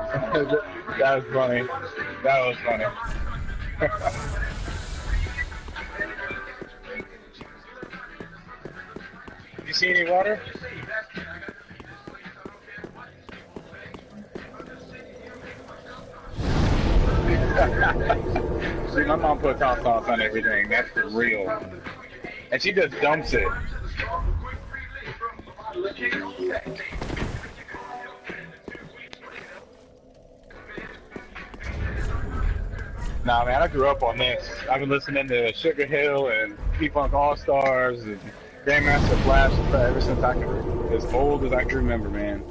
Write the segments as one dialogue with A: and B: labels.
A: That was funny. That was funny. You see any water? See, my mom puts hot sauce on everything. That's for real. And she just dumps it. Nah, man, I grew up on this. I've been listening to Sugar Hill and P-Funk All-Stars and Grandmaster Flash ever since I can, as old as I can remember, man.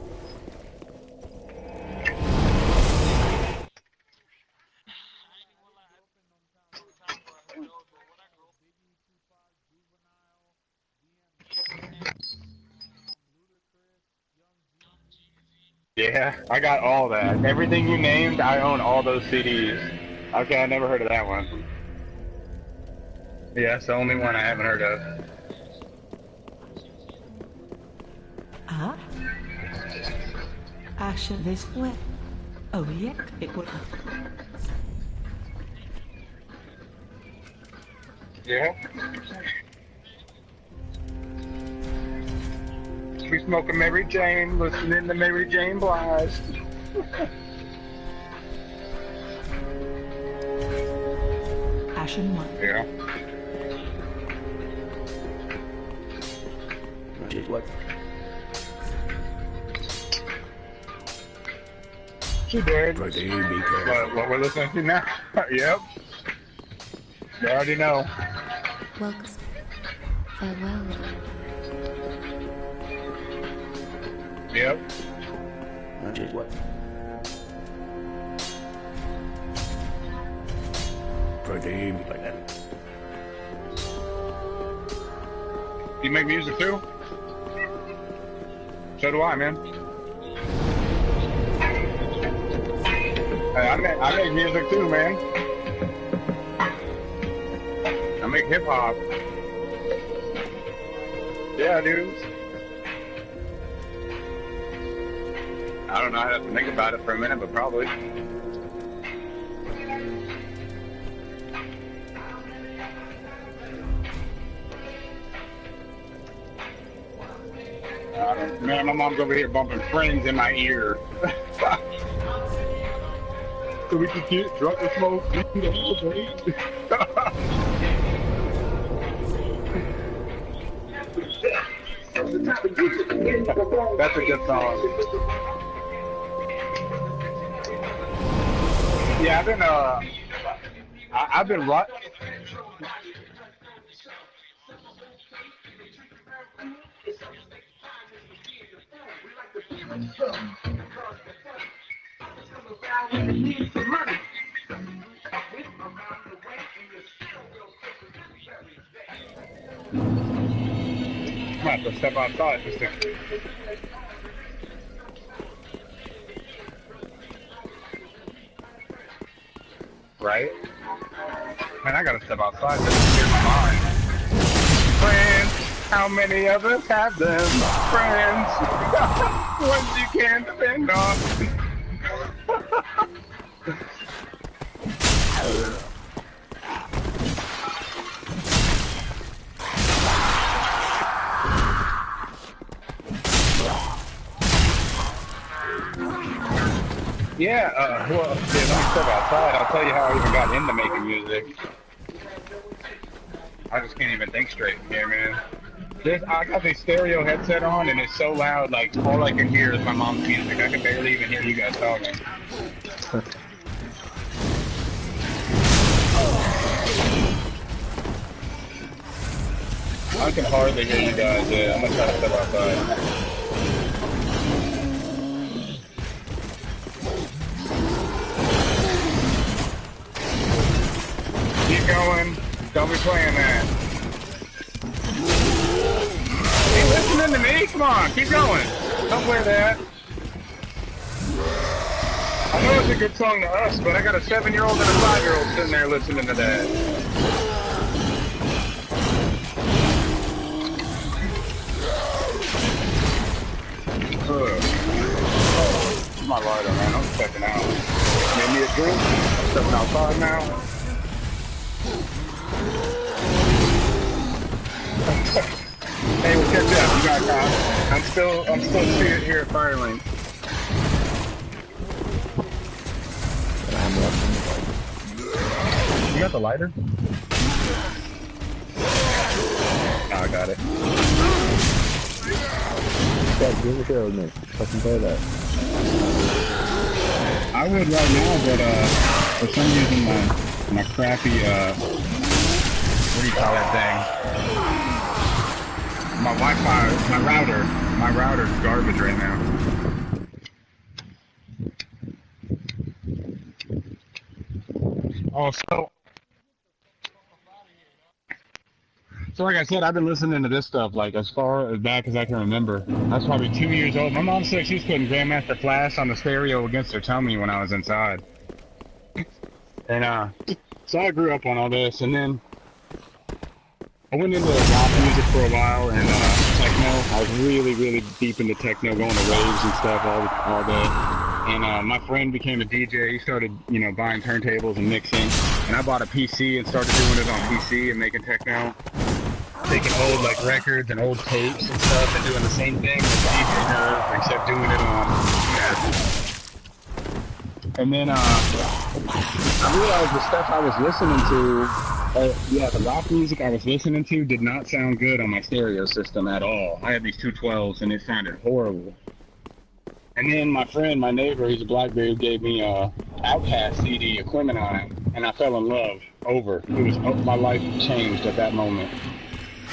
A: Yeah, I got all that. Everything you named, I own all those CDs. Okay, I never heard of that one. Yeah, it's the only one I haven't heard of.
B: Ah? Asher this way. Oh, yeah, it would.
A: Yeah? We smoking Mary Jane, listening to Mary Jane Blige.
B: Ashen one.
A: Yeah.
C: What?
A: She did. What we're listening to now? Yep. You already know.
D: Welcome. Farewell.
A: Yep.
C: What? Like that.
A: You make music too? So do I, man. Hey, I make music too, man. I make hip hop. Yeah, dude. I don't know. I'd have to think about it for a minute, but probably. Man, my mom's over here bumping Friends in my ear. So we can get drunk and smoke. That's a good song. Yeah, I've been right. I'm gonna have to step outside just to... Right? Man, I gotta step outside just to clear my mind. Friends, how many of us have them? Friends, ones you can't depend on. Yeah, well, let me step outside. I'll tell you how I even got into making music. I just can't even think straight in here, man. I got this stereo headset on, and it's so loud, like, all I can hear is my mom's music. I can barely even hear you guys talking. I can hardly hear you guys. Yeah, I'm gonna try to step outside. Keep going. Don't be playing that. Hey, listening to me? Come on, keep going. Don't play that. I know it's a good song to us, but I got a 7-year-old and a 5-year-old sitting there listening to that. My lighter, man. checking out. Made me a drink. I'm stepping outside now. Hey, we'll catch up. You got caught. I'm still seeing here at Firelink. You got the lighter? Oh, I got it.
E: Yeah, give a share with me. Fucking play that.
A: I would right now, but for some reason my crappy what do you call that thing? My Wi-Fi, my router's garbage right now. Oh, so like I said, I've been listening to this stuff like as far as back as I can remember. I was probably 2 years old. My mom said she was putting Grandmaster Flash on the stereo against her tummy when I was inside. And so I grew up on all this, and then I went into rock music for a while and techno. I was really, really deep into techno, going to raves and stuff all day. And my friend became a DJ. He started, you know, buying turntables and mixing. And I bought a PC and started doing it on PC and making techno. Taking old like records and old tapes and stuff and doing the same thing with DJ Nerve, except doing it on. And then I realized the stuff I was listening to, the rock music I was listening to did not sound good on my stereo system at all. I had these 212s and it sounded horrible. And then my friend, my neighbor, he's a black dude, gave me a Outkast CD, Aquemini, and I fell in love. My life changed at that moment. I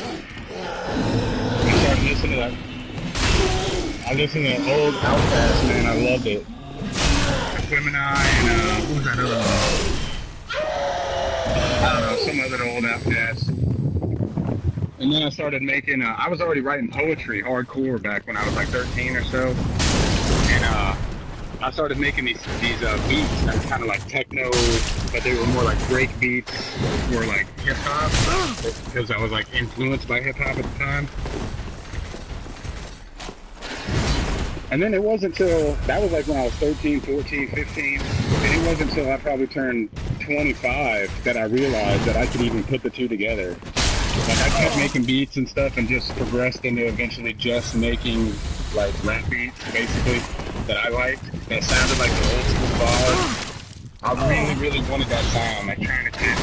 A: started listening to that. I listened to old Outkast, man. I loved it. Aquemini and what was that other one? I don't know, some other old Outkast. And then I started making. I was already writing poetry hardcore back when I was like 13 or so. And I started making these beats that were kind of like techno, but they were more like break beats, more like hip hop, because I was like influenced by hip hop at the time. And then it wasn't till, that was like when I was 13, 14, 15, and it wasn't until I probably turned 25 that I realized that I could even put the two together. Like I kept making beats and stuff and just progressed into eventually just making like rap beats, basically, that I liked, that sounded like the old school bars. I really, really wanted that sound, like trying to catch,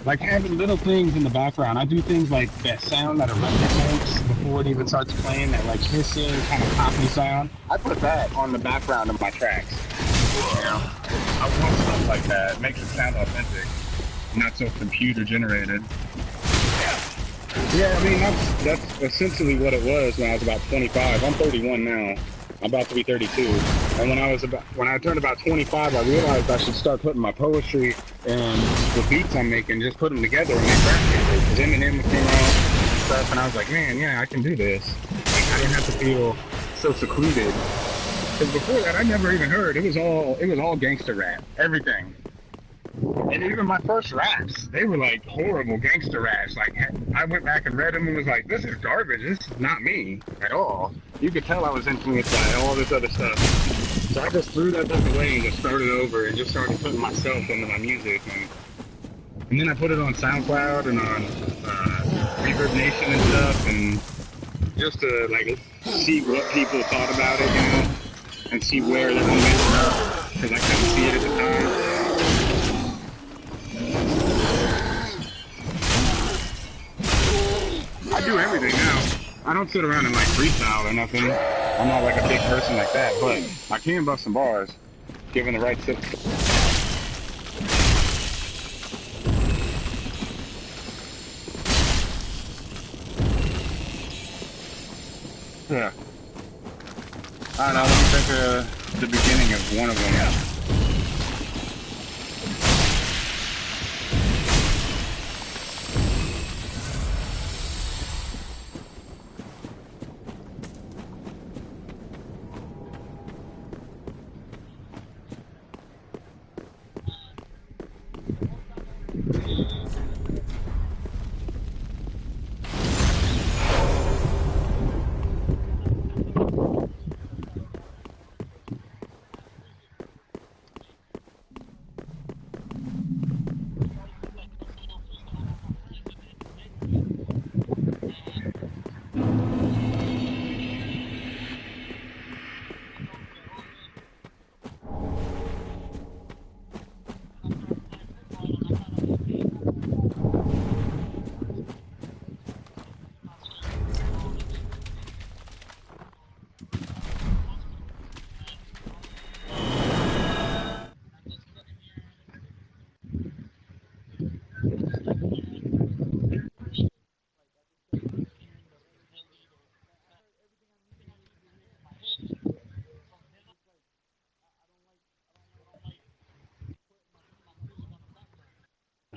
A: like having little things in the background. I do things like that sound that a record makes before it even starts playing, that like hissing kind of poppy sound. I put that on the background of my tracks. You know, I want stuff like that. It makes it sound authentic, not so computer generated. Yeah, I mean that's essentially what it was when I was about 25. I'm 31 now. I'm about to be 32. And when I turned about 25, I realized I should start putting my poetry and the beats I'm making, just put them together and make rap music. Because Eminem came out and stuff, and I was like, man, yeah, I can do this. Like, I didn't have to feel so secluded. Because before that, I never even heard. It was all gangster rap, everything. And even my first raps, they were like horrible gangster raps. Like I went back and read them and was like, this is garbage. This is not me at all. You could tell I was influenced by all this other stuff. So I just threw that book away and just started over and just started putting myself into my music. And then I put it on SoundCloud and on Reverb Nation and stuff, and just to like see what people thought about it, you know, and see where they're going to mess it up, because I couldn't see it at the time. I do everything now. I don't sit around and like freestyle or nothing. I'm not like a big person like that, but I can bust some bars, given the right sit. Yeah. I don't know, let me think of the beginning of one of them.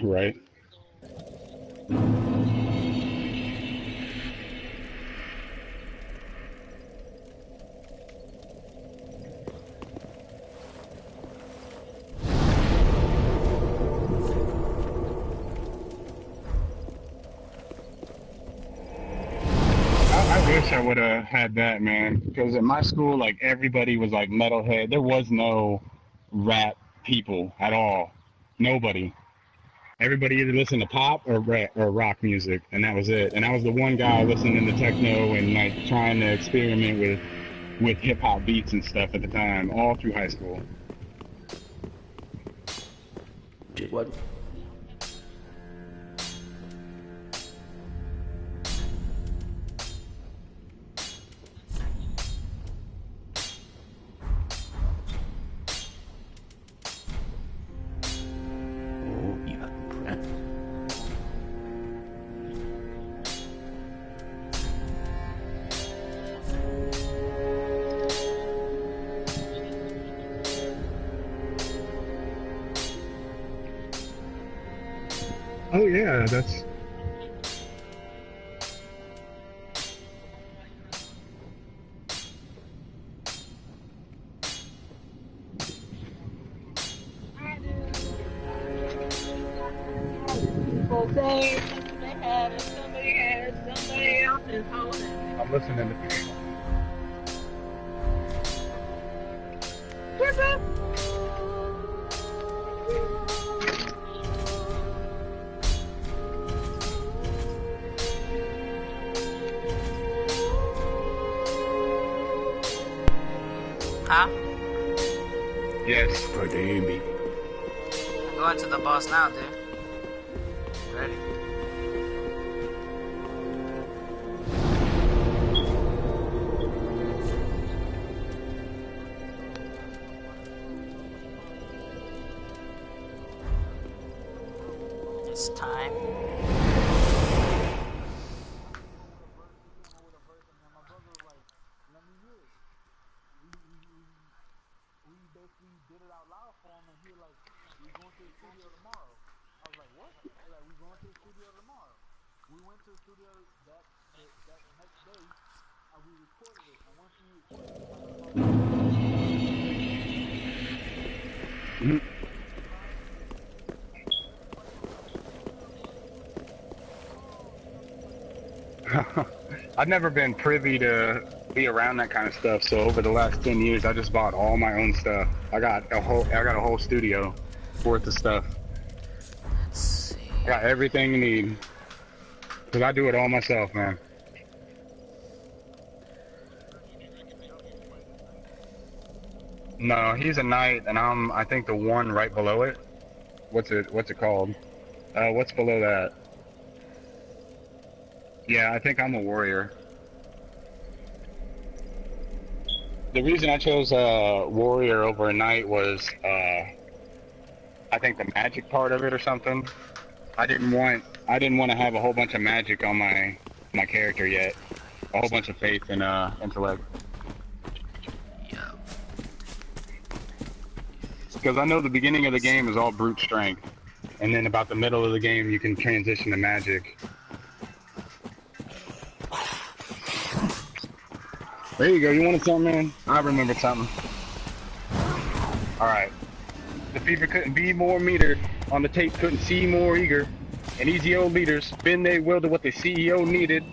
A: Right. I wish I would have had that, man. Because at my school, like, everybody was like metalhead. There was no rap people at all. Nobody. Everybody either listened to pop or rap or rock music, and that was it. And I was the one guy listening to techno and like trying to experiment with hip hop beats and stuff at the time, all through high school.
C: Did what? Oh, yeah.
A: Oh yeah, that's.
F: People say they have it, somebody has, somebody else is holding it.
A: I'm listening to people.
G: Huh?
A: Yes.
C: Forgive me.
G: I'm going to the boss now, dude. Ready? It's time.
A: I've never been privy to be around that kind of stuff, so over the last 10 years I just bought all my own stuff. I got a whole studio worth of stuff.
G: Let's see.
A: I got everything you need. Cause I do it all myself, man. No, he's a knight and I'm I think the one right below it. What's it called? What's below that? Yeah, I think I'm a warrior. The reason I chose warrior over a knight was I think the magic part of it or something. I didn't want to have a whole bunch of magic on my character yet. A whole bunch of faith and intellect.
G: Yeah.
A: Because I know the beginning of the game is all brute strength, and then about the middle of the game you can transition to magic. There you go. You wanted something, man? I remembered something. All right. The fever couldn't be more metered. On the tape, couldn't see more eager. And easy old leaders bend their will to what the CEO needed.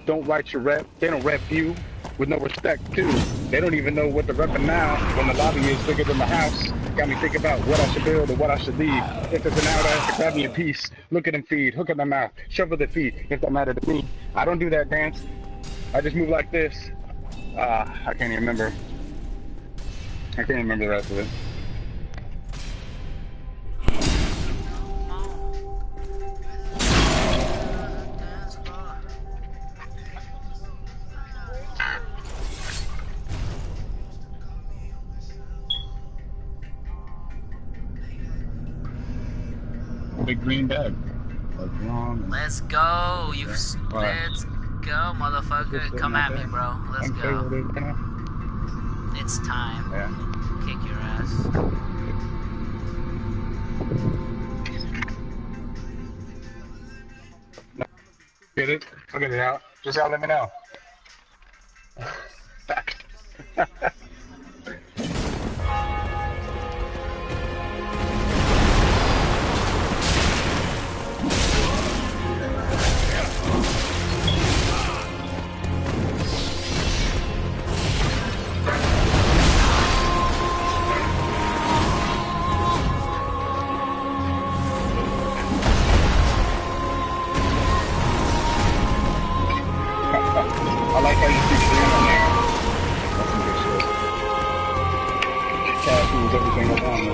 A: Don't write your rep. They don't rep you with no respect too. They don't even know what they're repping now when the lobby is bigger than the house. Got me thinking about what I should build or what I should leave. If it's an out, I have to grab me a piece. Look at them feed, hook at my mouth, shovel their feet. If that matter to me, I don't do that dance. I just move like this. I can't even remember. I can't remember the rest of it. Big green bag.
G: Let's go, you. Let's go, motherfucker. Come at me, bro. Let's go. It's time.
A: Yeah.
G: Kick your ass.
A: Get it? I'll get it out. Just y'all let me know. I like how you speak Korean on there. That's some good shit. Cat moves every single time.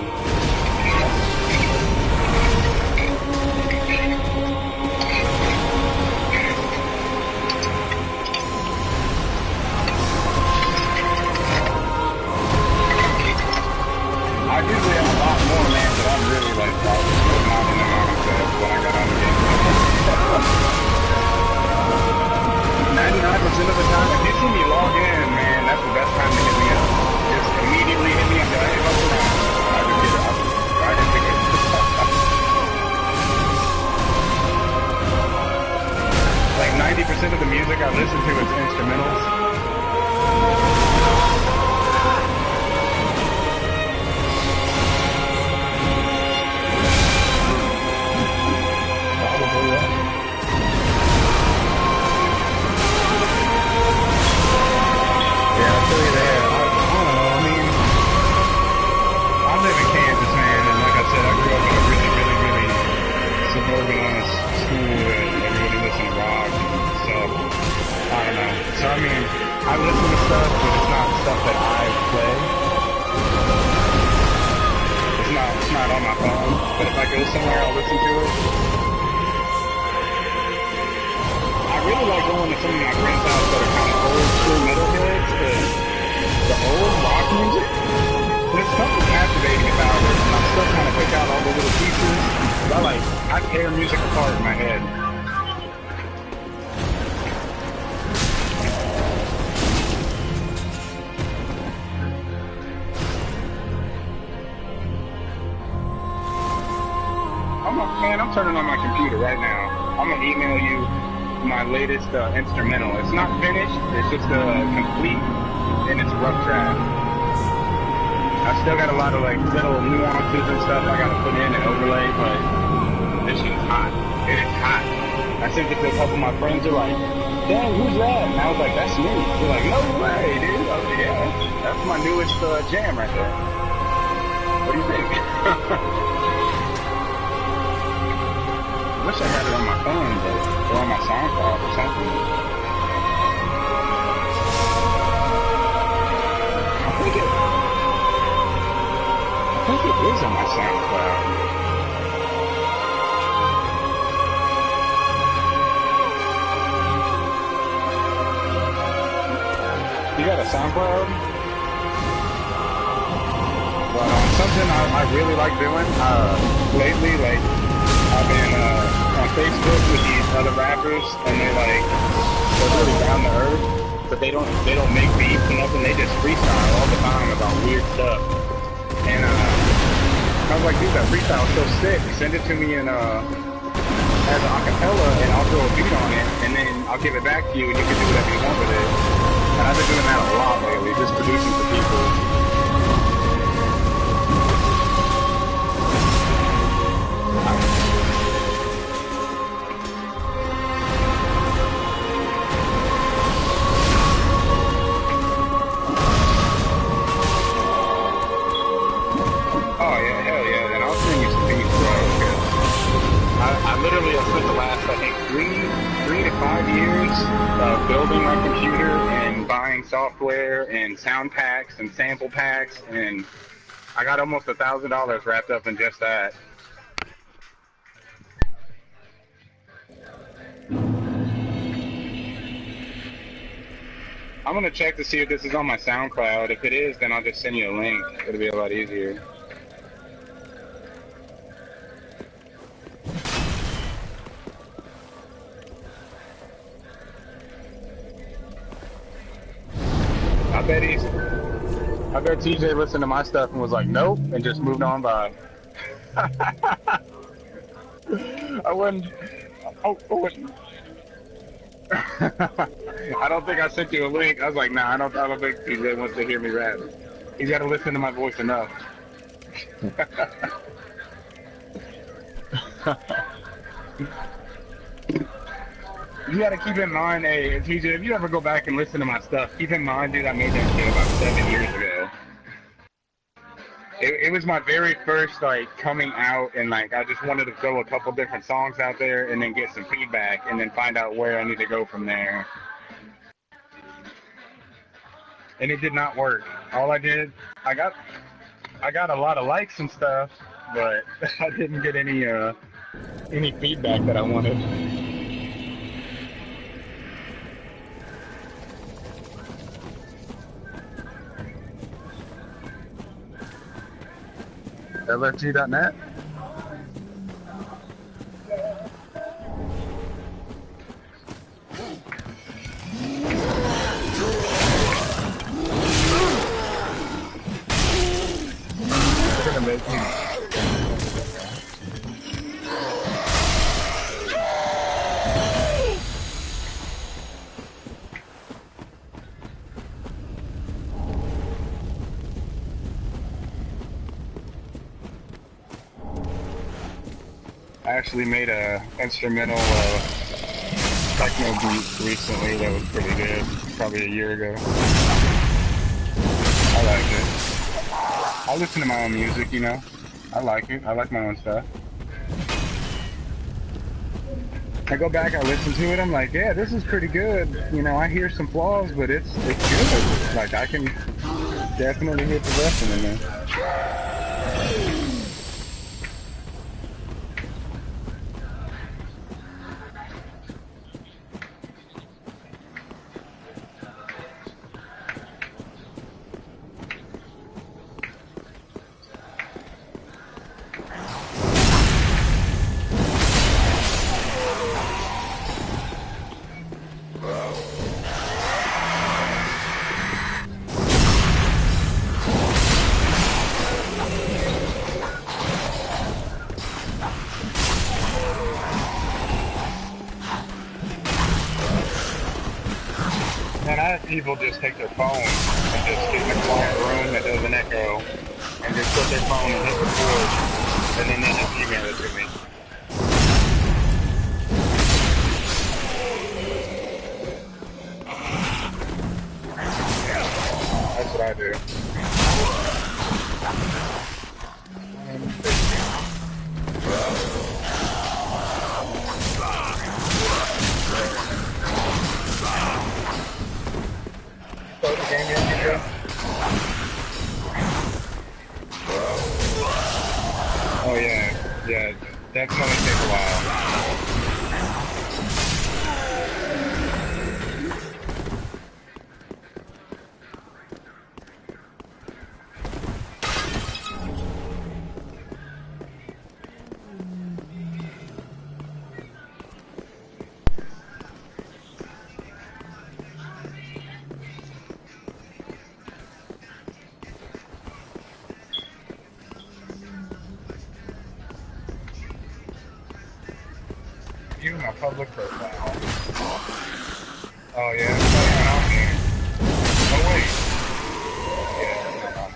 A: I usually have a lot more, man, but I'm really like probably smoking out in the mindset when I got on the game. 99% of the time, if you see me log in, man, that's the best time to hit me up. Just immediately hit me up, hey, what's going on? I just get it up, right into it. Like 90% of the music I listen to is instrumentals. Organized school and everybody listen to rock and stuff. I don't know. So I mean, I listen to stuff, but it's not stuff that I play. It's not on my phone. But if I go somewhere, I'll listen to it. I really like going to some of my friends' house that are kind of old school metalheads, because the old rock music, there's something captivating about it, and I'm still trying to pick out all the little pieces. I tear music apart in my head. I'm turning on my computer right now. I'm gonna email you my latest instrumental. It's not finished, it's just complete, and it's a rough draft. I still got a lot of like little nuances and stuff I gotta put in and overlay, but this shit is hot. It is hot. I sent it to a couple of my friends. They're like, "Dang, who's that?" And I was like, "That's me." They're like, "No way, dude." I was like, "Yeah, that's my newest jam right there." What do you think? I wish I had it on my phone, but or on my SoundCloud or something. I think it is on my SoundCloud. You got a SoundCloud? But something I really like doing lately, like I've been on Facebook with these other rappers, and they're really down to earth, but they don't make beats or nothing. They just freestyle all the time about weird stuff. And I was like, dude, that freestyle is so sick. Send it to me in as an acapella, and I'll throw a beat on it, and then I'll give it back to you, and you can do whatever you want with it. And I've been doing that a lot lately, just producing for people. Oh yeah, hell yeah, and I'll send you some beats, bro. I literally have spent the last, I think, 3 to 5 years building my computer and buying software and sound packs and sample packs, and I got almost $1,000 wrapped up in just that. I'm gonna check to see if this is on my SoundCloud. If it is, then I'll just send you a link. It'll be a lot easier. I bet TJ listened to my stuff and was like, nope, and just moved on by. I wouldn't. I don't think I sent you a link. I was like, nah, I don't think TJ wants to hear me rap. He's got to listen to my voice enough. You got to keep in mind, hey, TJ, if you ever go back and listen to my stuff, keep in mind, dude, I made that shit about 7 years ago. It was my very first, like, coming out, and, like, I just wanted to throw a couple different songs out there and then get some feedback and then find out where I need to go from there. And it did not work. All I did, I got a lot of likes and stuff, but I didn't get any feedback that I wanted. LFG.net? It's gonna make me... I actually made a instrumental techno beat recently that was pretty good, probably a year ago. I like it. I listen to my own music, you know. I like it. I like my own stuff. I go back, I listen to it, I'm like, yeah, this is pretty good. You know, I hear some flaws, but it's good. Like, I can definitely hear progression in there. Man, I have people just take their phone and just get in a quiet room that doesn't echo and just put their phone and hit record, and then they just email it to me. That's what I do. Start the game yet, Nico? Oh yeah, definitely take a while. View my public profile. Oh yeah, it's not on here. Oh wait. Yeah, it's not on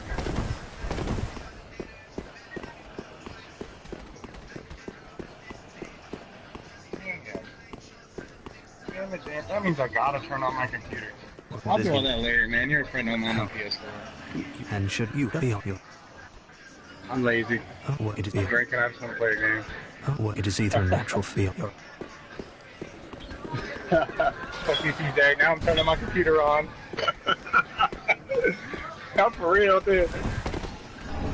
A: here. Damn it, Dan. That means I gotta turn on my computer. I'll do all that later, man. You're a friend of mine on PS4.
C: And should you feel you?
A: I'm lazy.
C: What it is
A: I'm drinking. I just want to play a game.
C: What it is either natural failure.
A: Fuck you, TJ. Now I'm turning my computer on. I'm for real, dude.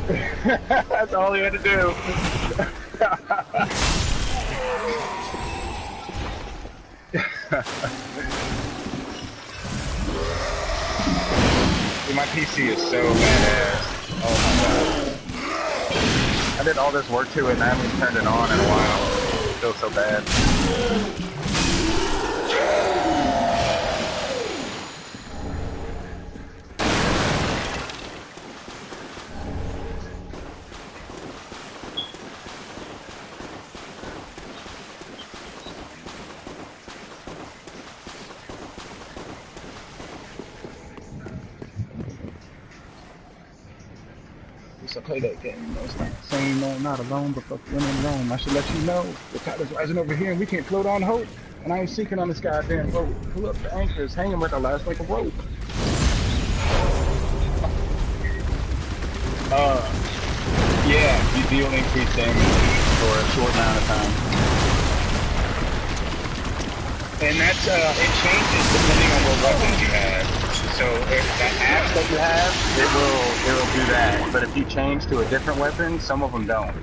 A: That's all he had to do. Dude, my PC is so badass. Oh my god. I did all this work to it and I haven't turned it on in a while. It feels so bad. So play that game. No, it's not the same. No, I'm not alone, but fuck when in Rome. I should let you know. The tide is rising over here and we can't float on hope. And I ain't sinking on this goddamn boat. Pull up the anchors, hanging with the last like a rope. Yeah, you deal increased damage for a short amount of time. And that's, it changes depending on what weapons you have. So if that axe that you have, it will do that. But if you change to a different weapon, some of them don't.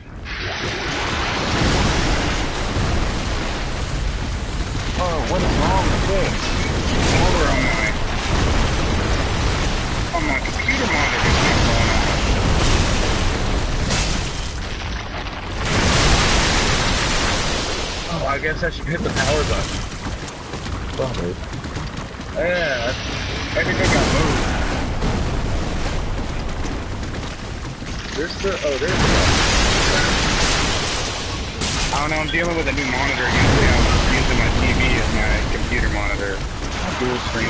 A: Oh, what is wrong with this? Over on my computer monitor is not going on. Oh, I guess I should hit the power button.
E: Probably.
A: Yeah, everything got moved. There's the, oh, there's the, I don't know, I'm dealing with a new monitor. Usually I'm using my TV as my computer monitor. Dual screen.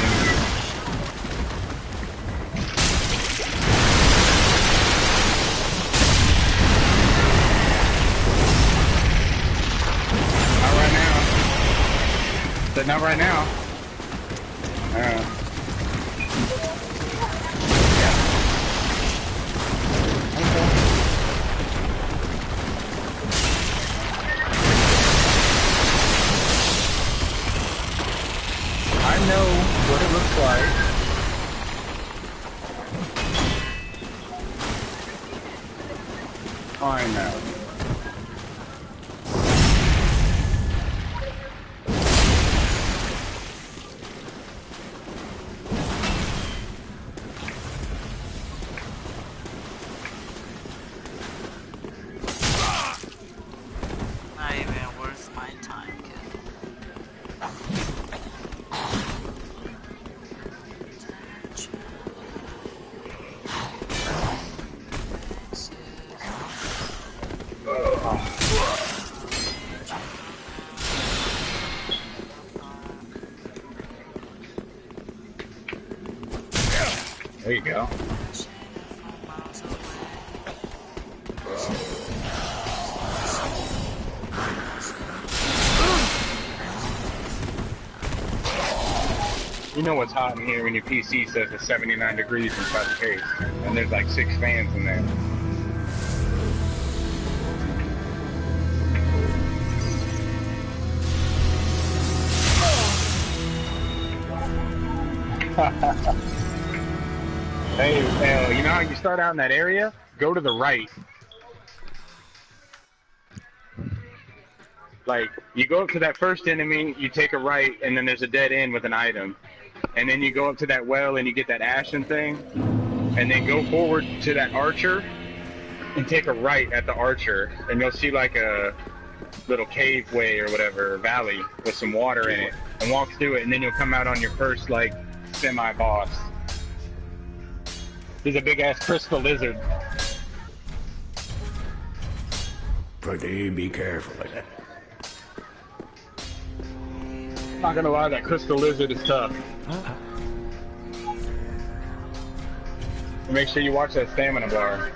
A: But not right now. Yeah. Okay. I know what it looks like. I know. There you go. You know what's hot in here when your PC says it's 79 degrees inside the case, and there's like 6 fans in there. Hey, you know how you start out in that area? Go to the right. Like, you go up to that first enemy, you take a right, and then there's a dead end with an item. And then you go up to that well and you get that ashen thing, and then go forward to that archer, and take a right at the archer, and you'll see like a little cave way or whatever, valley, with some water in it, and walk through it, and then you'll come out on your first, like, semi-boss. He's a big-ass crystal lizard.
C: Pretty be careful of that.
A: Not gonna lie, that crystal lizard is tough. Make sure you watch that stamina bar.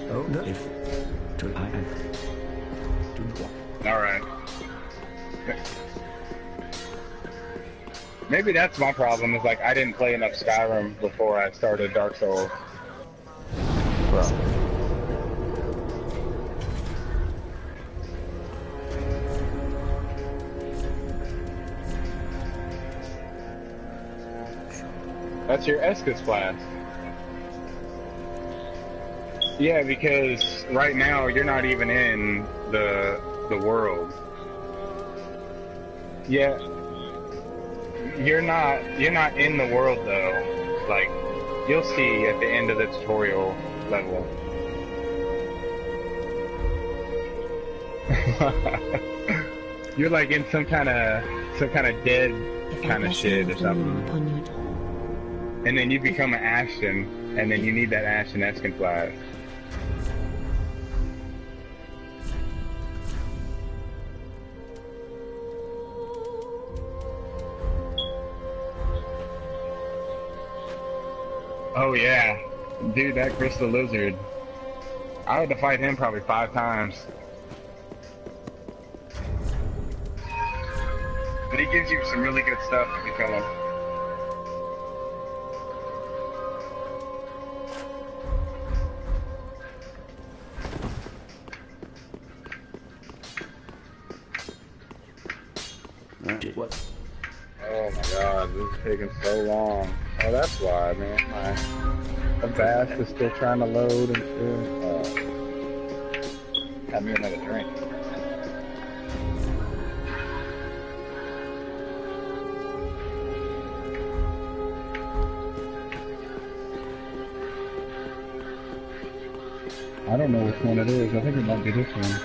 C: Oh, no. If to I am to walk.
A: Alright. Maybe that's my problem, is like I didn't play enough Skyrim before I started Dark Souls.
E: Well.
A: That's your Estus Flask. Yeah, because right now you're not even in the world. Yeah. You're not in the world though. Like, you'll see at the end of the tutorial level. You're like in some kind of dead kind of shit or something. And then you become an Ashen, and then you need that Ashen Eskin Flask. Oh yeah, dude, that crystal lizard. I had to fight him probably 5 times. But he gives you some really good stuff if you kill him.
C: What?
A: Oh my god, this is taking so long. Oh, that's why, man. The bass is still trying to load and shit. Have me another drink. I don't know which one it is. I think it might be this one.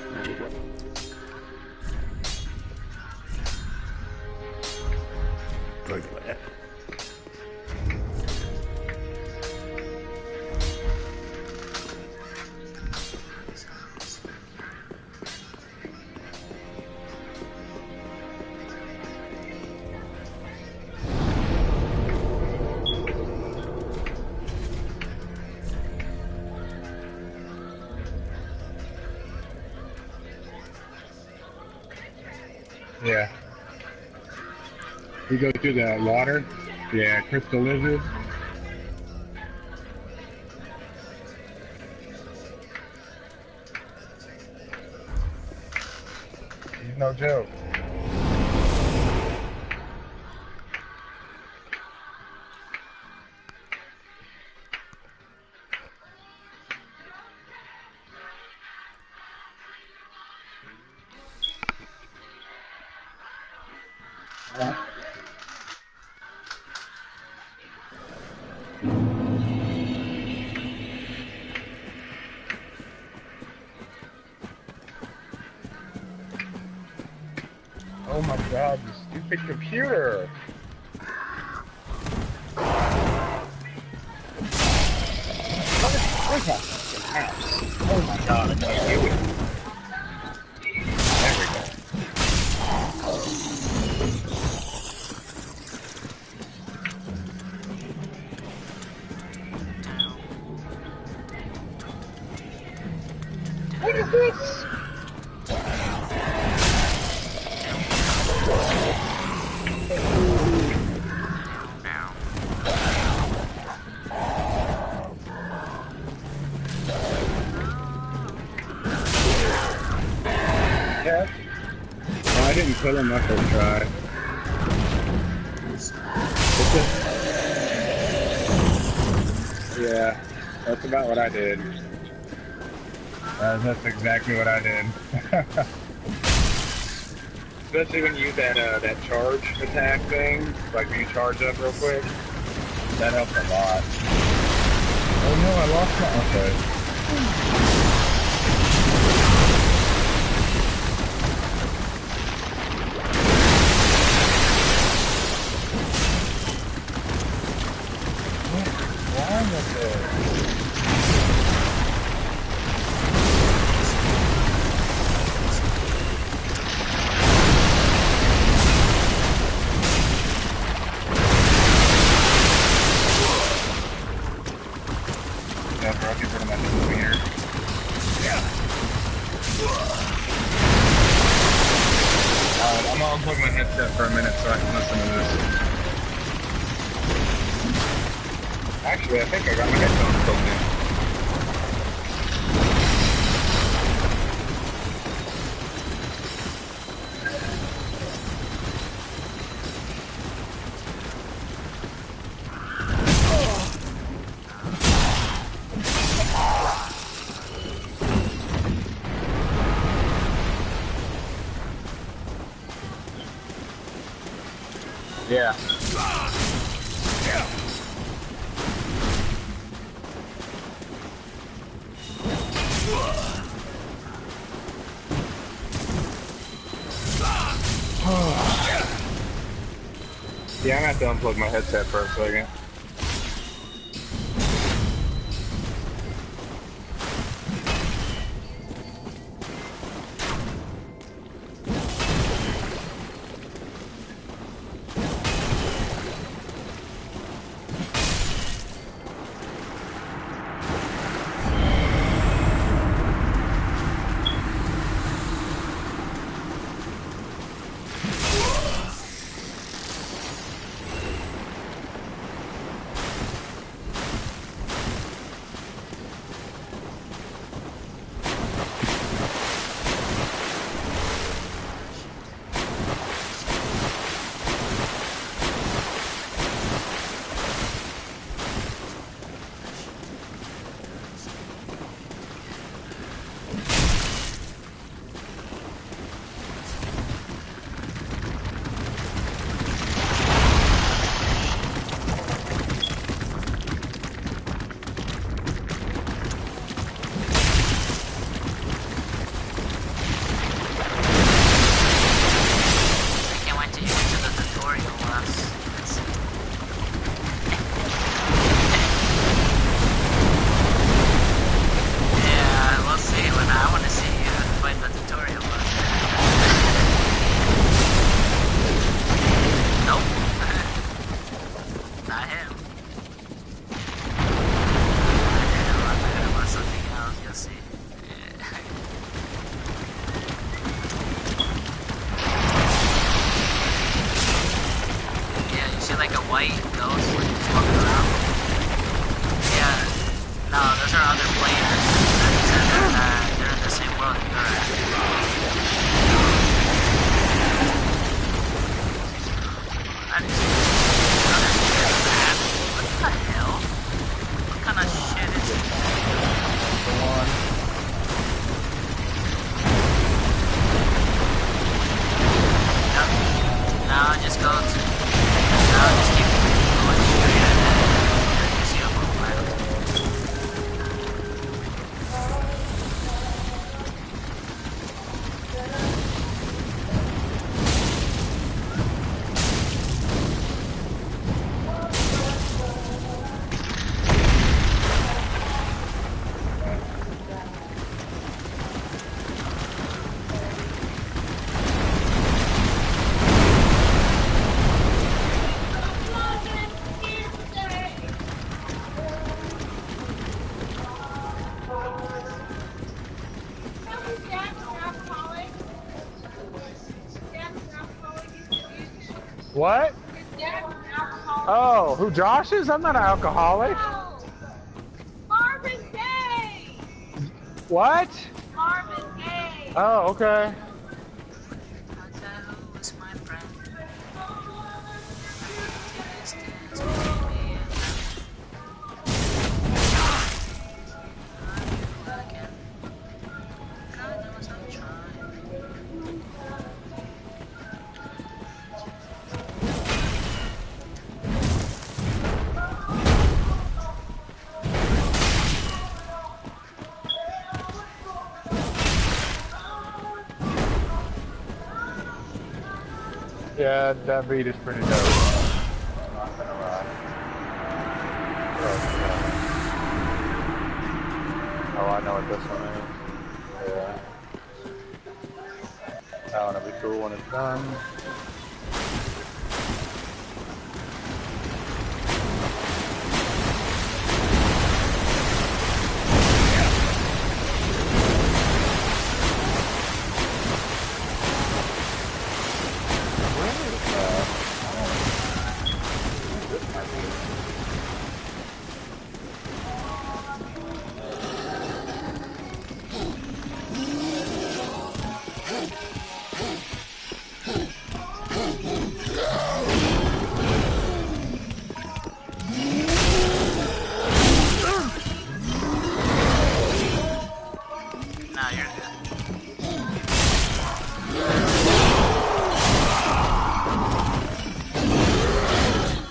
A: Yeah. You go through the water. Yeah, crystal lizard. He's no joke. Oh my god, you stupid computer! Where's my fucking mouse? Oh my god, I can't do it. There we go. What is this? Yeah. Oh, I didn't kill him my first try. Yeah, that's about what I did. That's exactly what I did. Especially when you use that charge attack thing, like when you charge up real quick. That helps a lot. Oh no, I lost my... Okay. What's wrong with this? Yeah, bro, get rid of my over here. Alright, I'm gonna unplug my headset for a minute so I can listen to this. Actually, I think I got my headphones plugged in. Yeah. Yeah, I'm gonna have to unplug my headset for a second. What? Oh, who Josh is? I'm not an alcoholic.
F: Marvin Gaye!
A: What?
F: Marvin Gaye!
A: Oh, okay. Yeah, that beat is pretty dope. I'm not gonna lie. Oh, I know what this one is. Yeah. That one will be cool when it's done.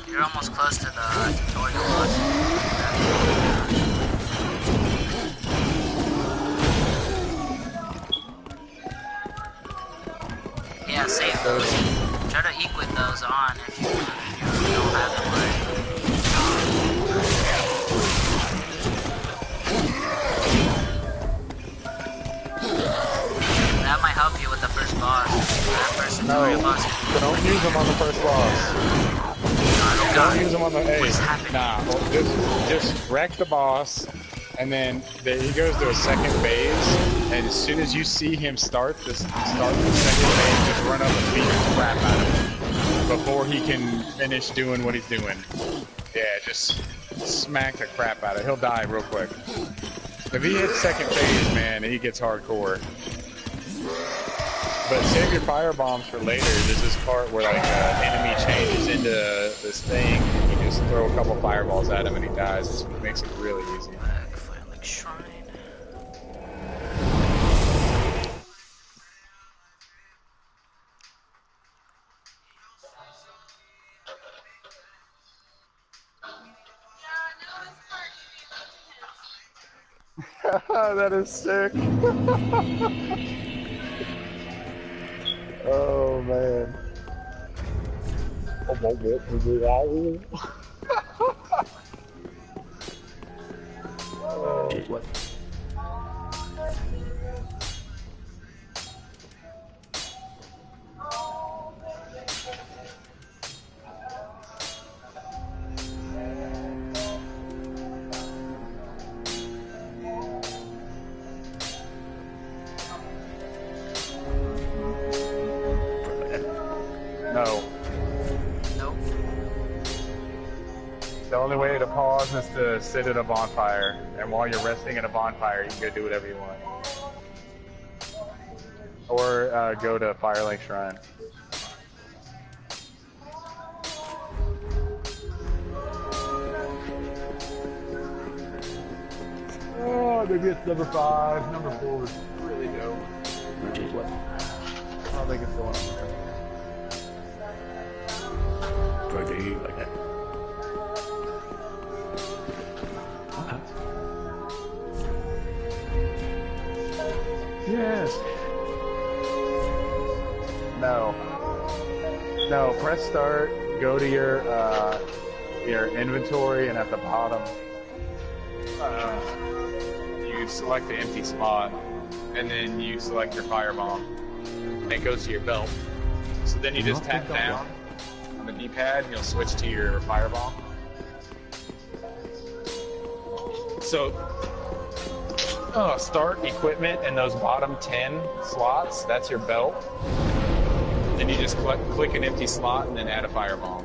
G: You're almost close to the tutorial boss. Yeah, save those. Try to equip those on if you don't have them already. That might help you with the first boss. That first tutorial boss.
A: Don't use them on the first boss. Don't use them on the Nah, just wreck the boss, and then he goes to a second phase, and as soon as you see him start the second phase, just run up and beat the crap out of him before he can finish doing what he's doing. Yeah, just smack the crap out of it. He'll die real quick. If he hits second phase, man, he gets hardcore. But save your fire bombs for later. There's this part where like enemy changes into this thing, and you just throw a couple fireballs at him and he dies. It makes it really easy.
G: Like shrine.
A: That is sick. Oh man.
C: What?
A: No.
G: Nope.
A: The only way to pause is to sit at a bonfire, and while you're resting at a bonfire, you can go do whatever you want. Or go to Firelink Shrine. Oh, maybe it's number 5. Number 4 is really dope.
C: What?
A: I don't think it's the one on there.
C: Pretty like that.
A: Yes. No. No, press start, go to your inventory, and at the bottom, you select the empty spot, and then you select your firebomb, and it goes to your belt. So then you just tap down on the D-pad, and you'll switch to your firebomb. So, start equipment in those bottom 10 slots, that's your belt.
H: Then you just click an empty slot and then add a firebomb.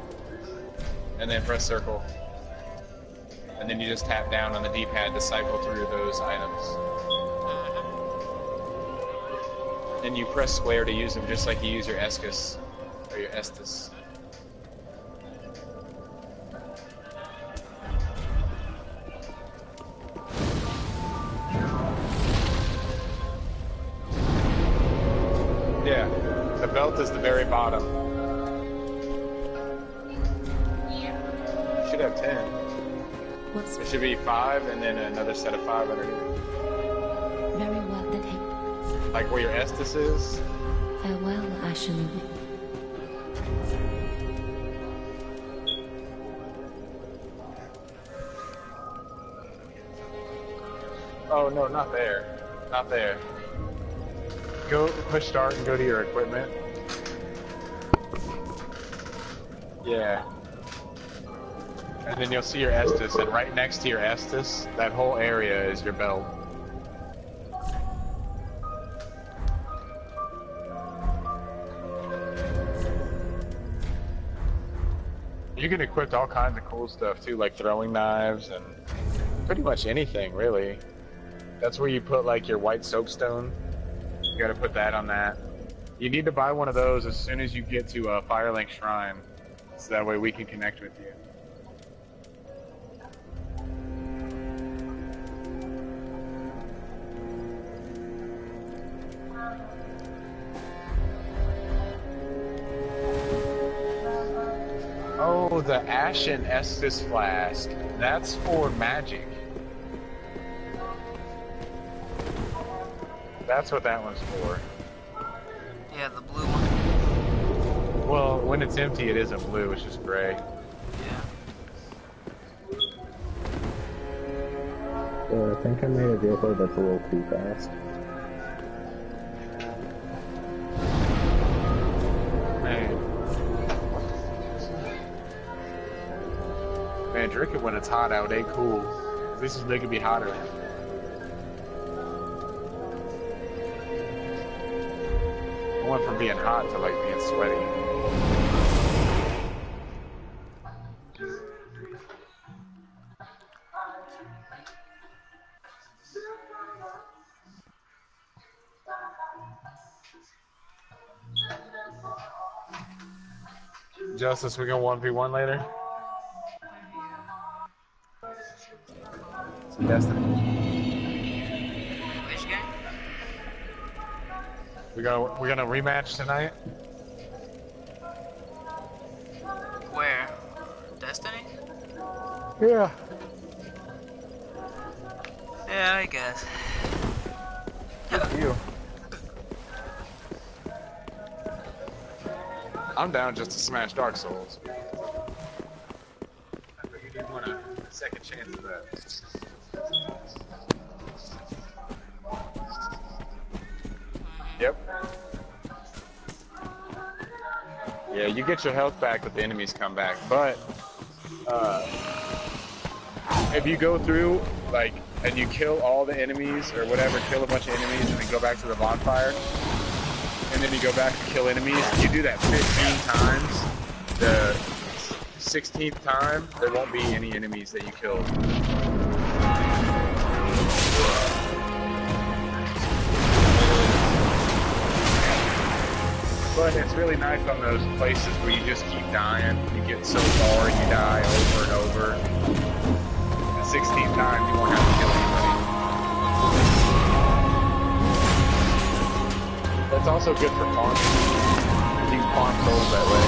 H: And then press circle. And then you just tap down on the D-pad to cycle through those items. Then you press square to use them just like you use your Estus or your Estus. Yeah, the belt is the very bottom. You should have 10. It should be 5 and then another set of 5 underneath.
D: Very well then.
H: Like where your Estus is.
D: Farewell, Ashen.
H: Oh no, not there. Not there. Go push start and go to your equipment. Yeah. And then you'll see your Estus, and right next to your Estus, that whole area is your belt. You can equip all kinds of cool stuff too, like throwing knives and pretty much anything, really. That's where you put like your white soapstone. You gotta put that on that. You need to buy one of those as soon as you get to a Firelink Shrine, so that way we can connect with you. Oh, the Ashen Estus Flask. That's for magic. That's what that one's for.
G: Yeah, the blue one.
H: Well, when it's empty, it isn't blue, it's just gray.
E: I think I made a vehicle that's a little too fast.
H: Man, drink it when it's hot out ain't cool. This is making me hotter. I went from being hot to like being sweaty. Justice, we gonna 1v1 later? It's Destiny.
G: Which game?
H: We're gonna rematch tonight.
G: Where? Destiny?
H: Yeah.
G: Yeah, I guess.
H: You. I'm down just to smash Dark Souls. I think you did want a second chance of that. Yep. Yeah, you get your health back if the enemies come back, but if you go through, like, and you kill all the enemies or whatever, kill a bunch of enemies and then go back to the bonfire, and then you go back to kill enemies, you do that 15 times, the 16th time, there won't be any enemies that you killed. But it's really nice on those places where you just keep dying. You get so far and you die over and over. The 16th time, you won't have to kill anybody. That's also good for farming. You can farm souls that way.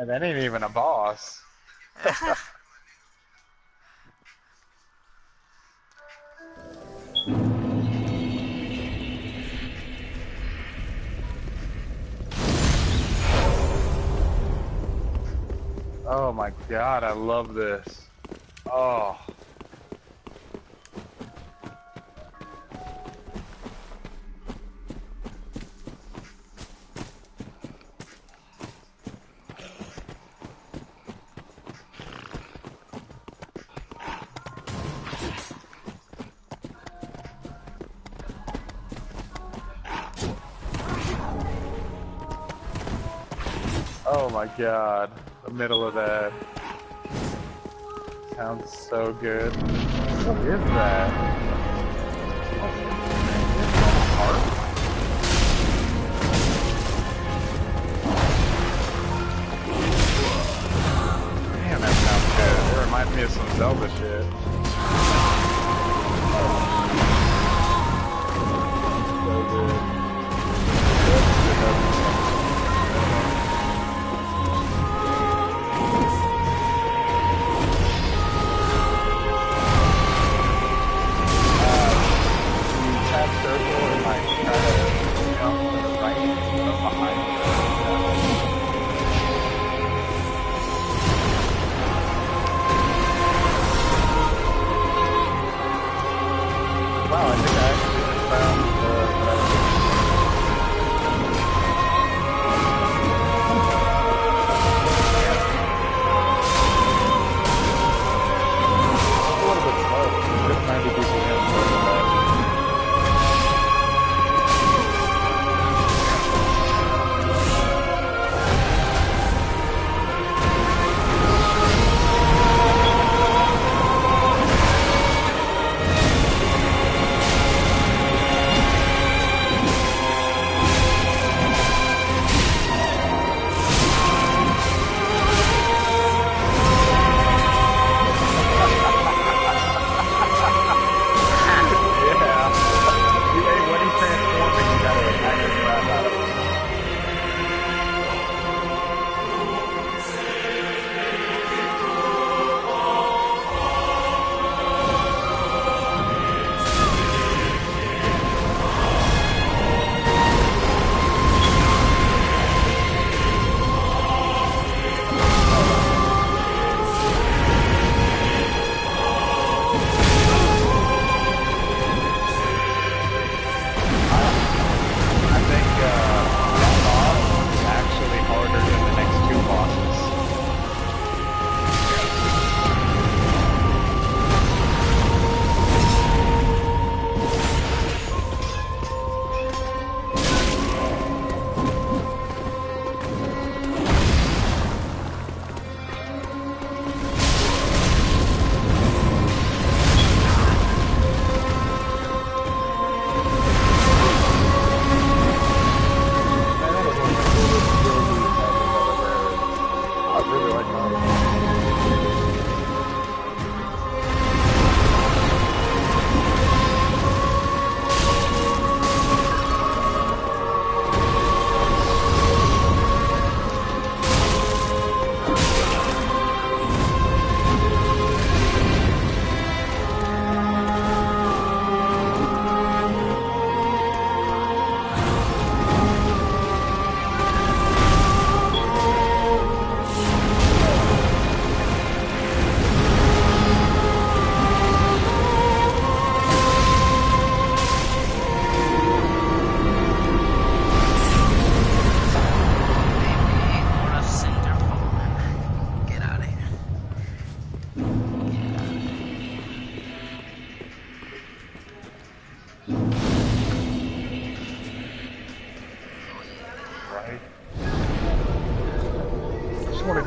H: And that ain't even a boss. Oh my god, I love this. Oh. Oh my god, the middle of that. Sounds so good. What is that? Heart? Damn, that sounds good. It reminds me of some Zelda shit. So good. Circle and like try to jump to the right or behind you. Wow, I think I actually just found a little bit slow. Just 90 BPM.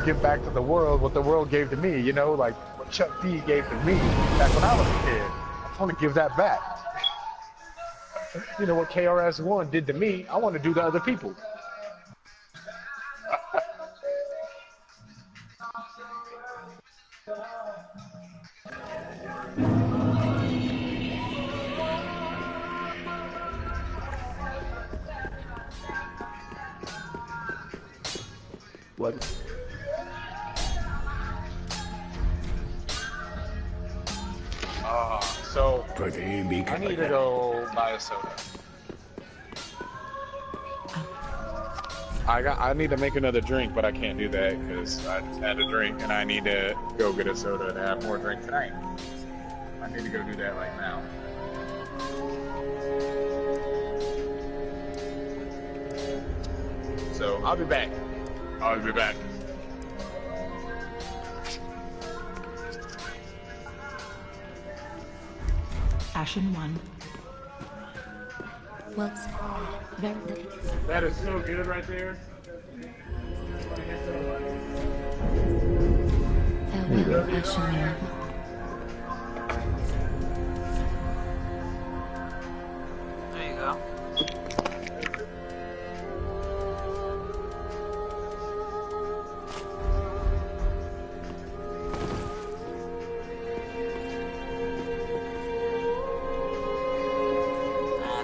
H: Give back to the world what the world gave to me, you know, like what Chuck D gave to me back when I was a kid. I want to give that back. You know what KRS-One did to me, I want to do to other people.
C: What? Pretty big.
H: I need to go buy a soda. I need to make another drink, but I can't do that because I just had a drink and I need to go get a soda to have more drink tonight. I need to go do that right now. So I'll be back. I'll be back.
B: Ashen 1.
D: Well said. Very delicate.
H: That is so good right there.
D: Farewell, Ashen 1.
G: There you go.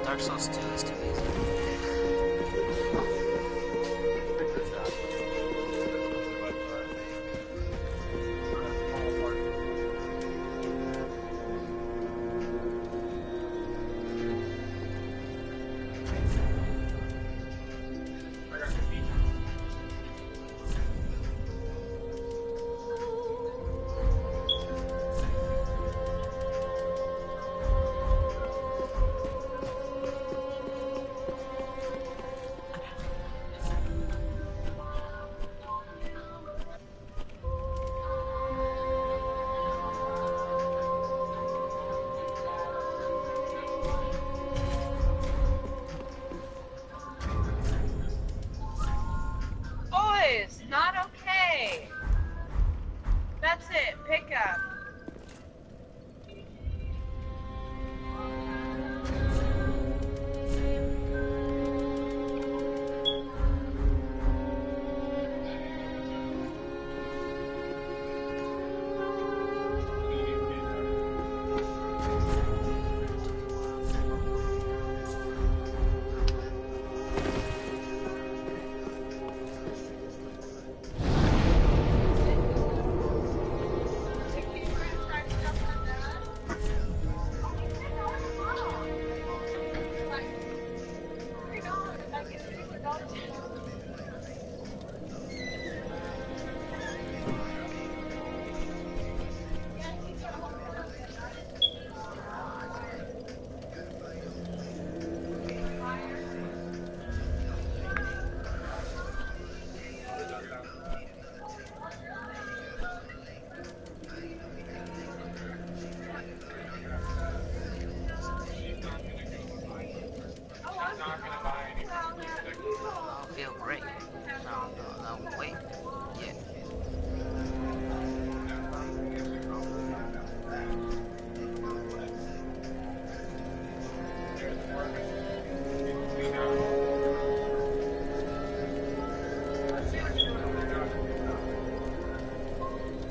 G: Dark Souls 2 is too easy.
F: Boys, not okay. That's it. Pick up. I'll feel great. No, wait. Yeah.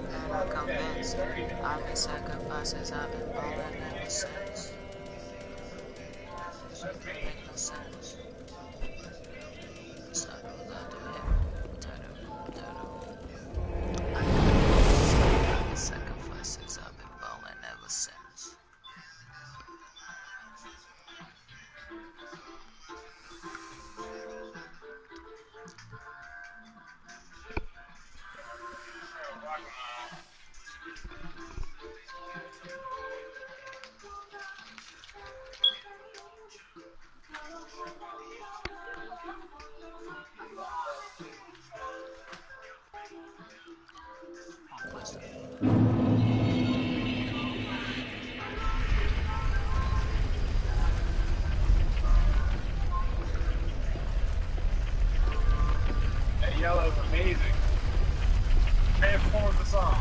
F: And I'm convinced I've been sacrifices I've been falling ever since. Make no sense. Sacrifices I've been falling ever since.
H: That yellow's amazing. Transform the song.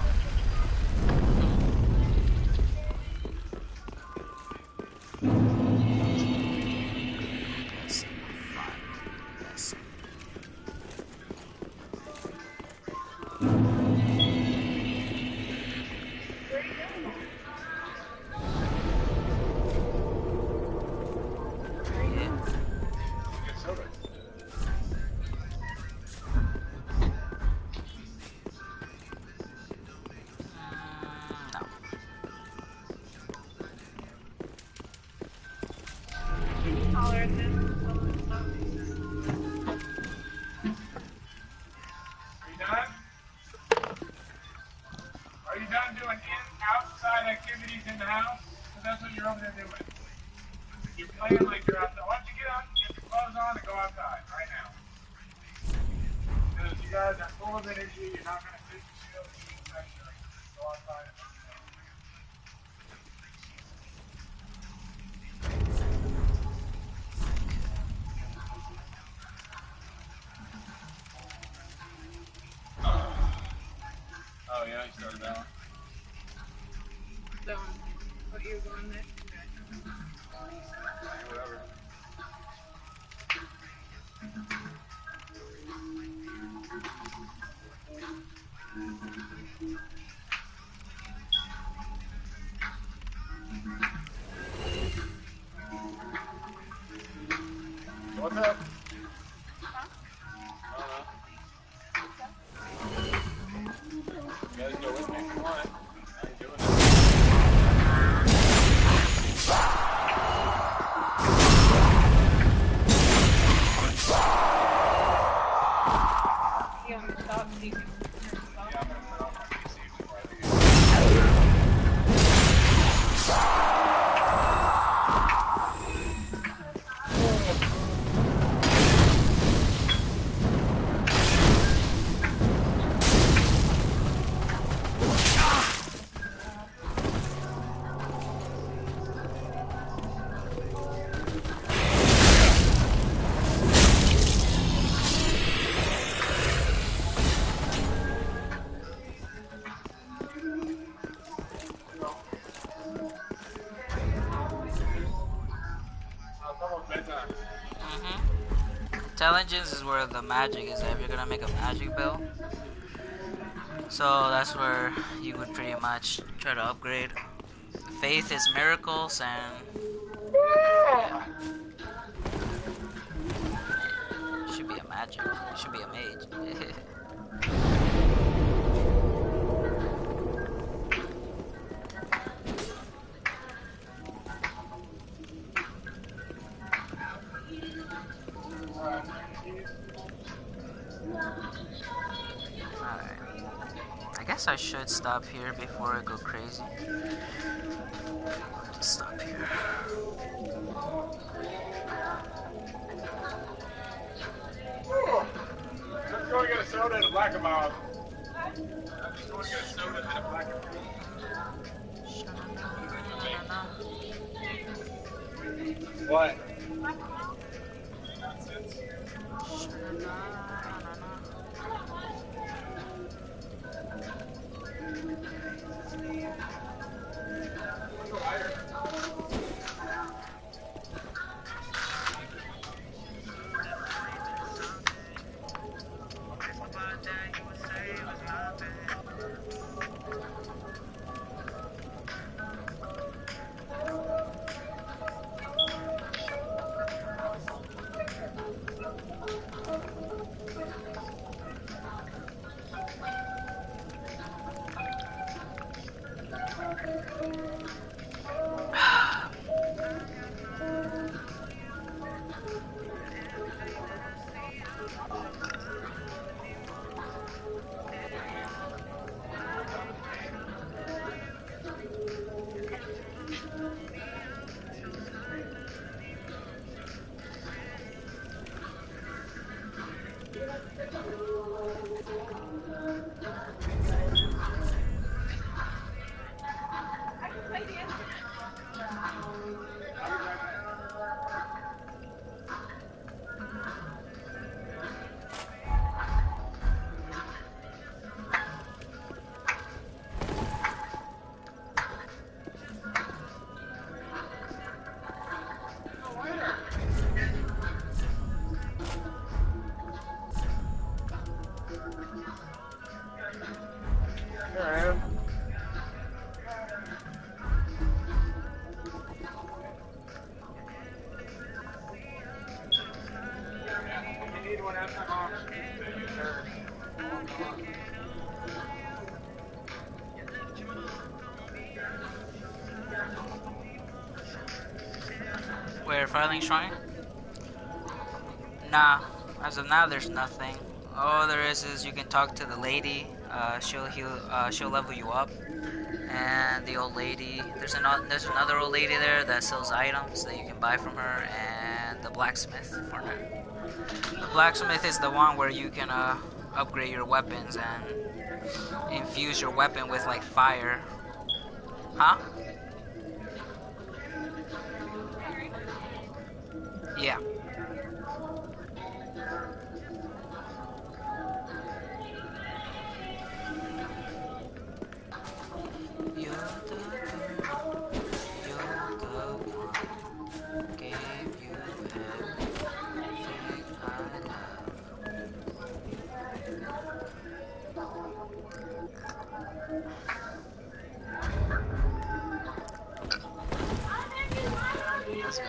A: playing like you're outside. Why don't you get out, get your clothes on, and go outside right now? Because you guys are full of energy. You're not gonna sit and chill, eat, touch nothing. Just go outside and run around. Oh yeah, you started that one.
F: So, what you're going next?
A: Whatever. What's up? You guys go with me if you want. I ain't doing it.
F: You want to stop so you can
A: Yeah, I'm gonna turn off my PC before I leave. It's almost bedtime.
G: Intelligence is where the magic is. If you're gonna make a magic bill, so that's where you would pretty much try to upgrade. Faith is miracles, and yeah, should be a magic. Should be a mage. Alright. I guess I should stop here before I go crazy. Just stop here.
A: Let's go and get a soda and a black and mild. Let's go and get a soda and a black and mild. What? Nonsense. Here I am. You need one after lunch. You nervous.
G: Where, Firling Shrine? Nah, as of now there's nothing. All there is you can talk to the lady. She'll level you up. and the old lady. There's another old lady there that sells items that you can buy from her, and the blacksmith for now. The blacksmith is the one where you can upgrade your weapons and infuse your weapon with like fire. Huh? Yeah. You're the girl, you're the one, gave you everything I love. That's good.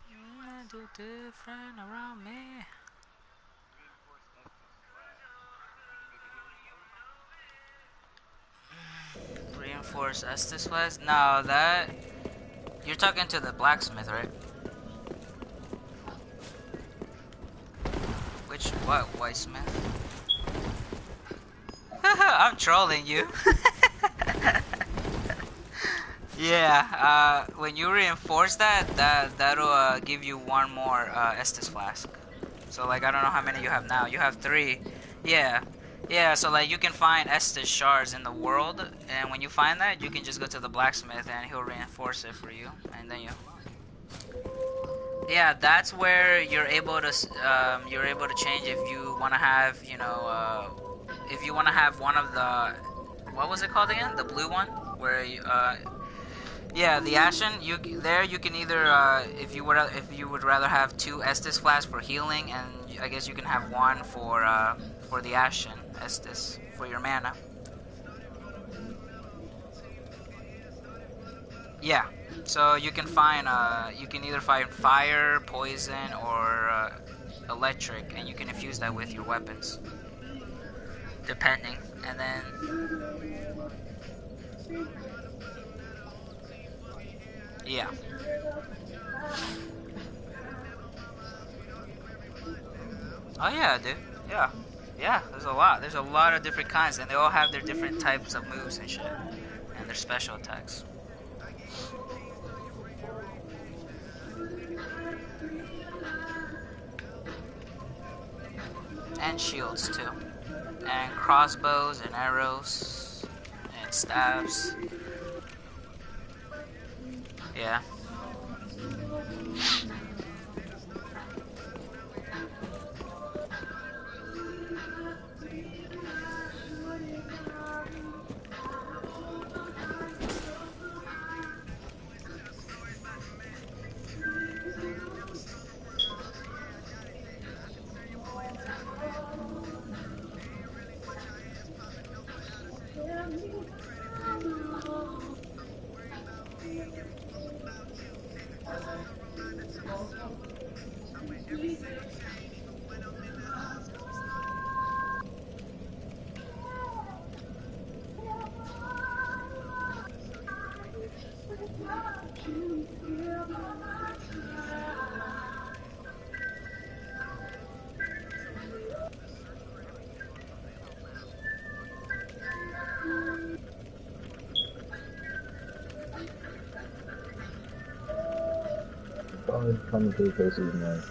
G: You wanna do different around me. Reinforce Estes West? No, that... You're talking to the blacksmith, right? What, Whitesmith? I'm trolling you. Yeah, when you reinforce that'll give you one more Estus flask. So like I don't know how many you have now. You have 3. Yeah. Yeah, so like you can find Estus shards in the world, and when you find that, you can just go to the blacksmith and he'll reinforce it for you, and then you... Yeah, that's where you're able to change if you want to have, you know, if you want to have one of the... What was it called again? The blue one? Where you, yeah, the Ashen. You can either if you would rather have 2 Estus flasks for healing, and I guess you can have one for the Ashen Estus for your mana. Yeah, so you can find you can either find fire, poison, or electric, and you can infuse that with your weapons, depending, and then. Yeah. Oh yeah, dude. Yeah. Yeah, there's a lot. There's a lot of different kinds, and they all have their different types of moves and shit. And their special attacks. And shields, too. And crossbows and arrows. And staves. Yeah.
E: Probably coming to the places now.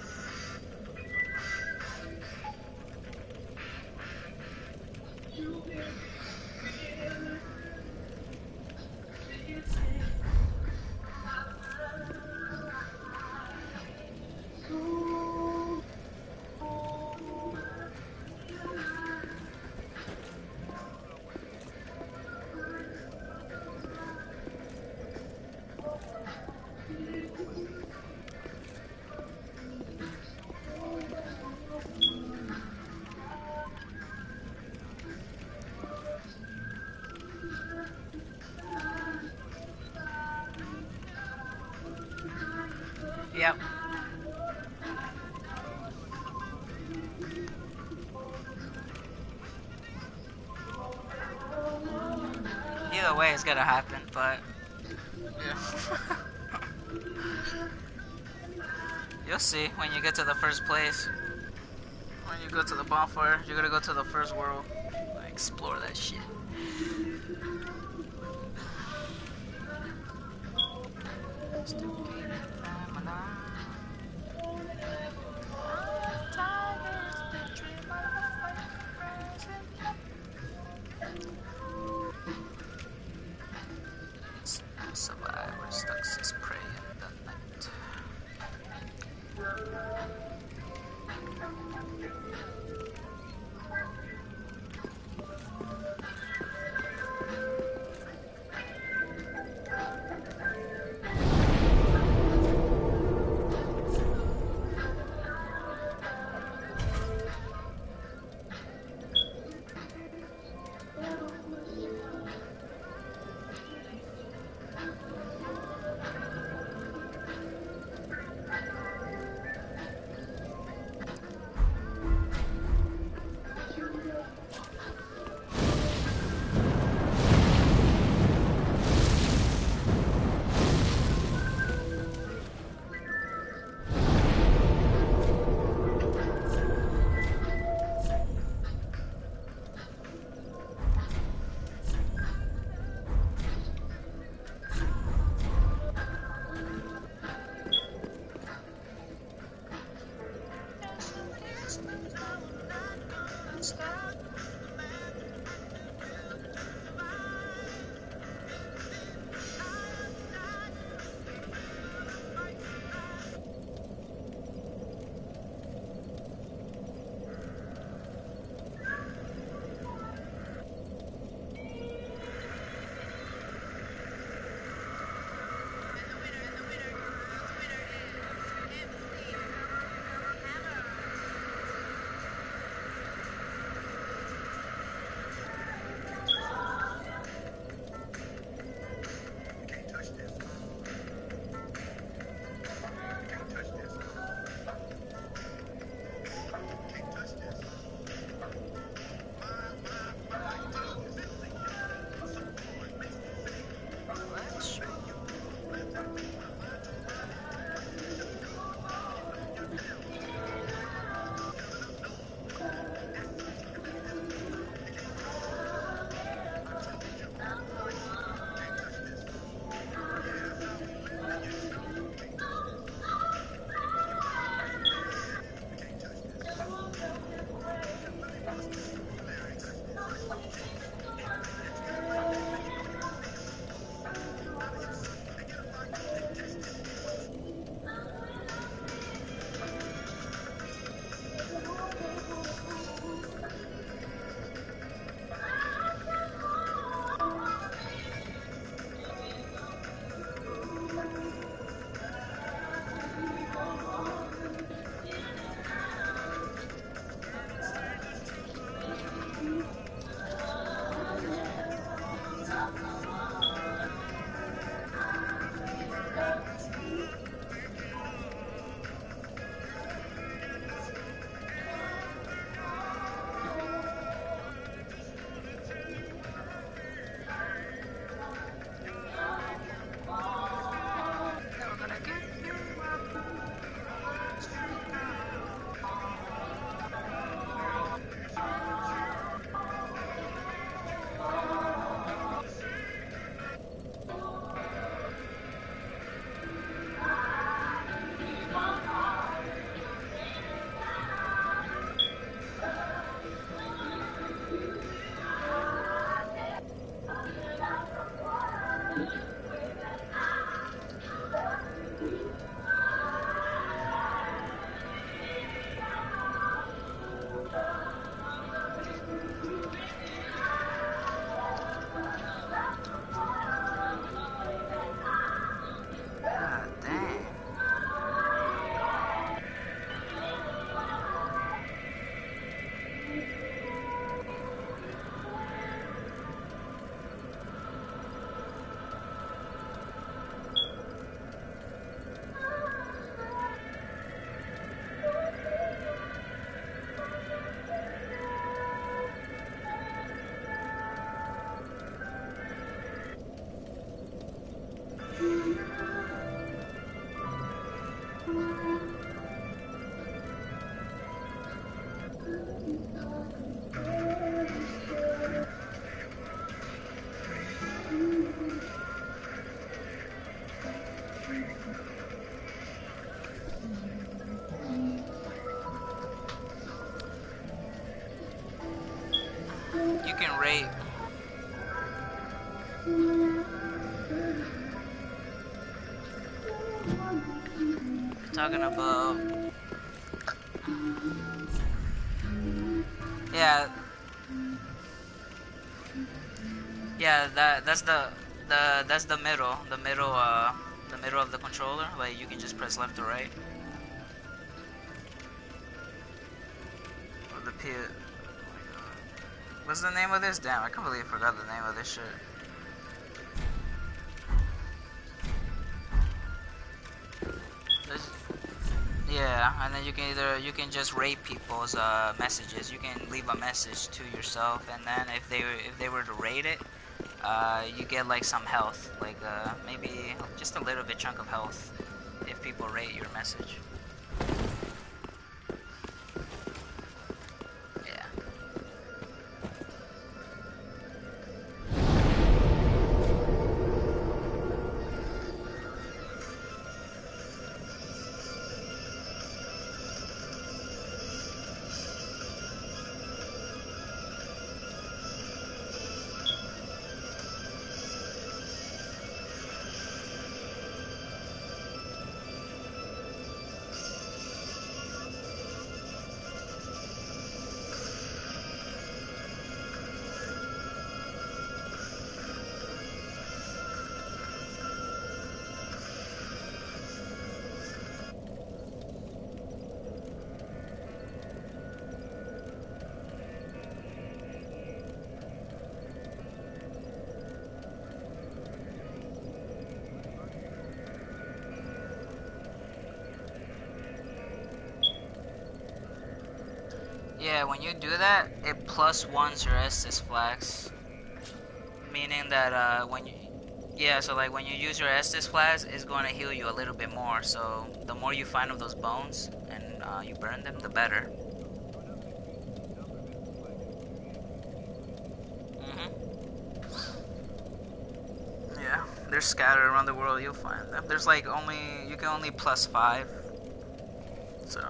G: Yep. Either way, it's gonna happen, but yeah. You'll see when you get to the first place. When you go to the bonfire, you're gonna go to the first world. Explore that shit. Just to keep them alive. Tigers, they dream of a fight rising. Survivor stuck his prey in the night. rate. Talking about, yeah, yeah. That's the middle, the middle of the controller. Like you can just press left or right. Or the P. What's the name of this? Damn, I can't believe I forgot the name of this shit. There's, yeah, and then you can just rate people's messages. You can leave a message to yourself, and then if they were to rate it, you get like some health, like maybe just a little bit chunk of health if people rate your message. Yeah. Yeah, when you do that, it plus ones your Estus flags. Meaning that when you, yeah, so like when you use your Estus flags, it's going to heal you a little bit more. So the more you find of those bones and you burn them, the better. Yeah, they're scattered around the world. You'll find them. There's like you can only plus 5. So.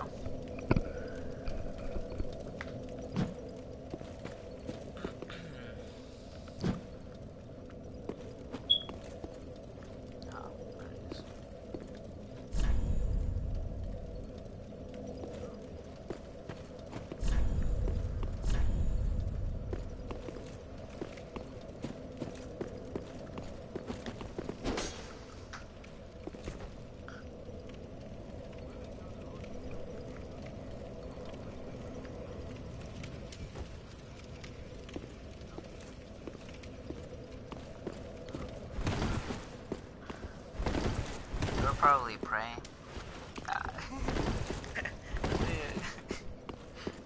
G: Probably praying.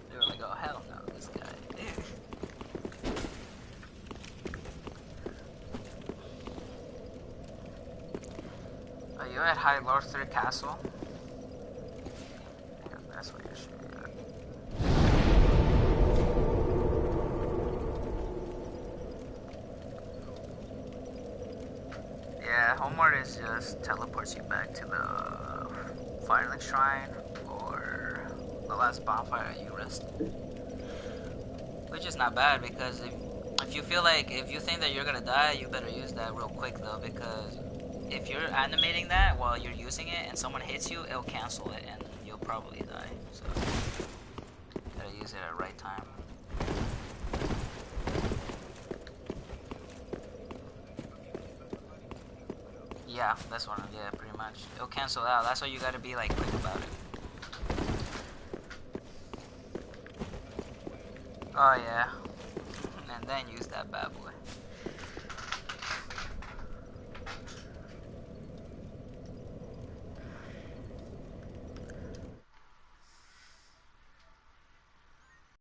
G: They were like, oh hell no, this guy. Are you at High Lorthir Castle? Yeah, that's what you're shooting at. Yeah, Homeward is just teleports you back to the Firelink Shrine or the last bonfire you rested. Which is not bad because if you feel like, if you think that you're gonna die, you better use that real quick though, because if you're animating that while you're using it and someone hits you, it'll cancel it and you'll probably die. So, gotta use it at the right time. Yeah, that's one. Yeah, pretty much. It'll cancel out. That's why you gotta be like quick about it. Oh yeah, and then use that bad boy.